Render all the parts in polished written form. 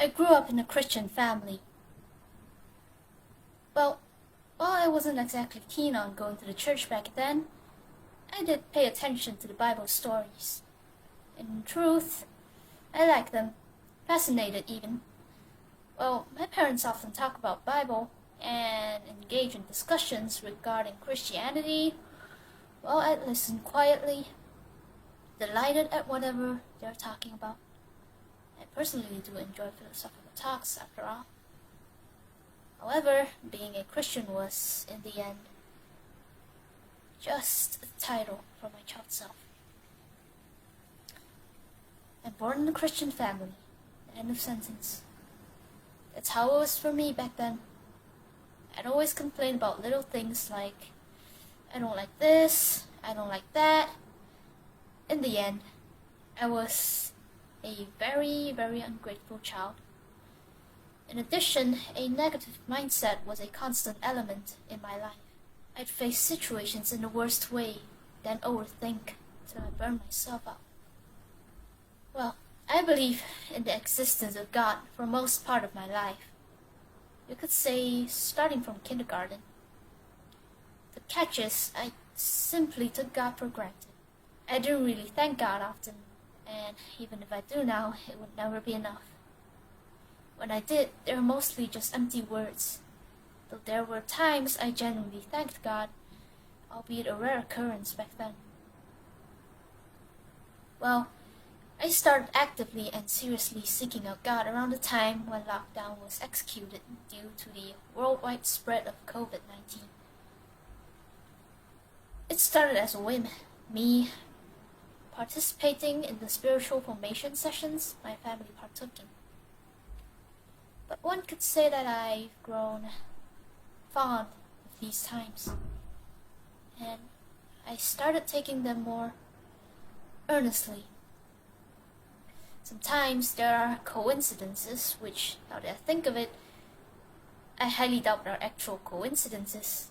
I grew up in a Christian family. Well, while I wasn't exactly keen on going to the church back then, I did pay attention to the Bible stories. In truth, I liked them, fascinated even. Well, my parents often talk about Bible and engage in discussions regarding Christianity. Well, I'd listen quietly, delighted at whatever they're talking about. I personally do enjoy philosophical talks, after all. However, being a Christian was, in the end, just a title for my child self. I'm born in a Christian family. End of sentence. That's how it was for me back then. I'd always complain about little things like, I don't like this, I don't like that. In the end, I was a very, very ungrateful child. In addition, a negative mindset was a constant element in my life. I'd face situations in the worst way, then overthink till I burn myself out. Well, I believe in the existence of God for most part of my life. You could say starting from kindergarten. The catch is, I simply took God for granted. I didn't really thank God often, and even if I do now, it would never be enough. When I did, they were mostly just empty words, though there were times I genuinely thanked God, albeit a rare occurrence back then. Well, I started actively and seriously seeking out God around the time when lockdown was executed due to the worldwide spread of COVID-19. It started as a whim, me participating in the spiritual formation sessions my family partook in. But one could say that I've grown fond of these times, and I started taking them more earnestly. Sometimes there are coincidences which, now that I think of it, I highly doubt are actual coincidences,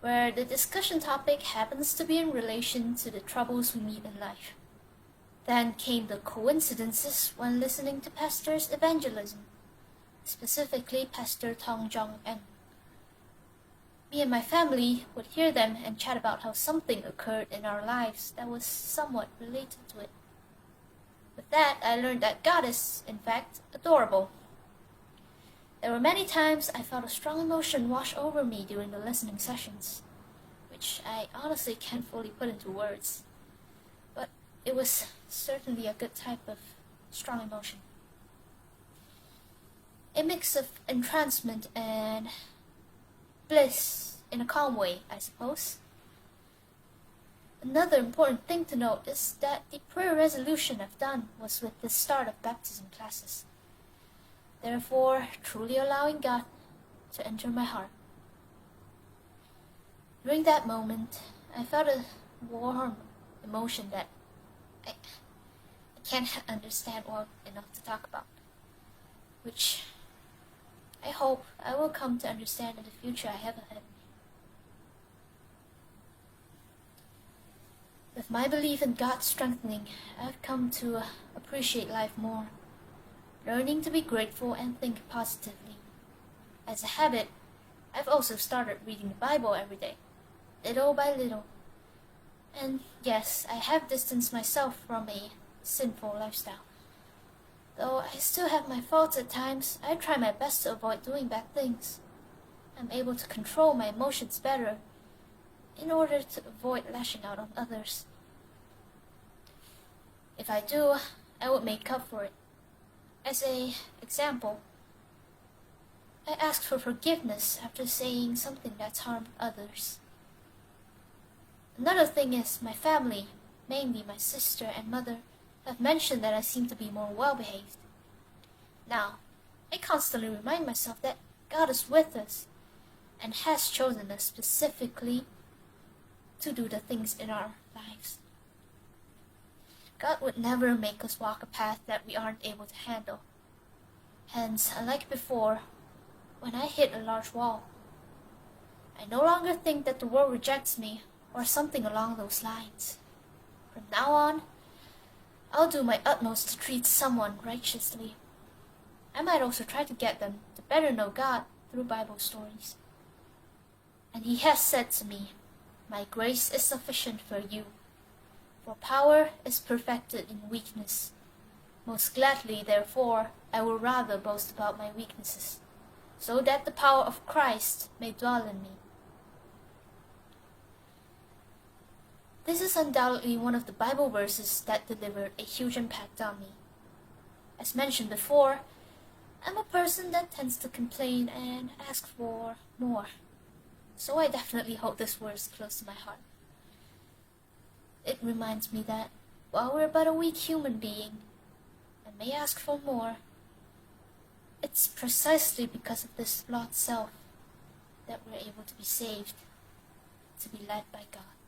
where the discussion topic happens to be in relation to the troubles we meet in life. Then came the coincidences when listening to pastors' evangelism, specifically Pastor Tong Jong-en. Me and my family would hear them and chat about how something occurred in our lives that was somewhat related to it. With that, I learned that God is, in fact, adorable. There were many times I felt a strong emotion wash over me during the listening sessions, which I honestly can't fully put into words, but it was certainly a good type of strong emotion. A mix of entrancement and bliss in a calm way, I suppose. Another important thing to note is that the prayer resolution I've done was with the start of baptism classes, therefore truly allowing God to enter my heart. During that moment, I felt a warm emotion that I can't understand well enough to talk about, which I hope I will come to understand in the future I have ahead of me. With my belief in God strengthening, I've come to appreciate life more, learning to be grateful and think positively. As a habit, I've also started reading the Bible every day, little by little. And yes, I have distanced myself from a sinful lifestyle. Though I still have my faults at times, I try my best to avoid doing bad things. I'm able to control my emotions better in order to avoid lashing out on others. If I do, I would make up for it. As an example, I asked for forgiveness after saying something that's harmed others. Another thing is my family, mainly my sister and mother, have mentioned that I seem to be more well-behaved. Now, I constantly remind myself that God is with us and has chosen us specifically to do the things in our lives. God would never make us walk a path that we aren't able to handle. Hence, unlike before, when I hit a large wall, I no longer think that the world rejects me or something along those lines. From now on, I'll do my utmost to treat someone righteously, I might also try to get them to better know God through Bible stories. And He has said to me, "My grace is sufficient for you, for power is perfected in weakness. Most gladly, therefore, I will rather boast about my weaknesses, so that the power of Christ may dwell in me." This is undoubtedly one of the Bible verses that delivered a huge impact on me. As mentioned before, I'm a person that tends to complain and ask for more, so I definitely hold this verse close to my heart. It reminds me that while we're but a weak human being and may ask for more, it's precisely because of this flawed self that we're able to be saved, to be led by God.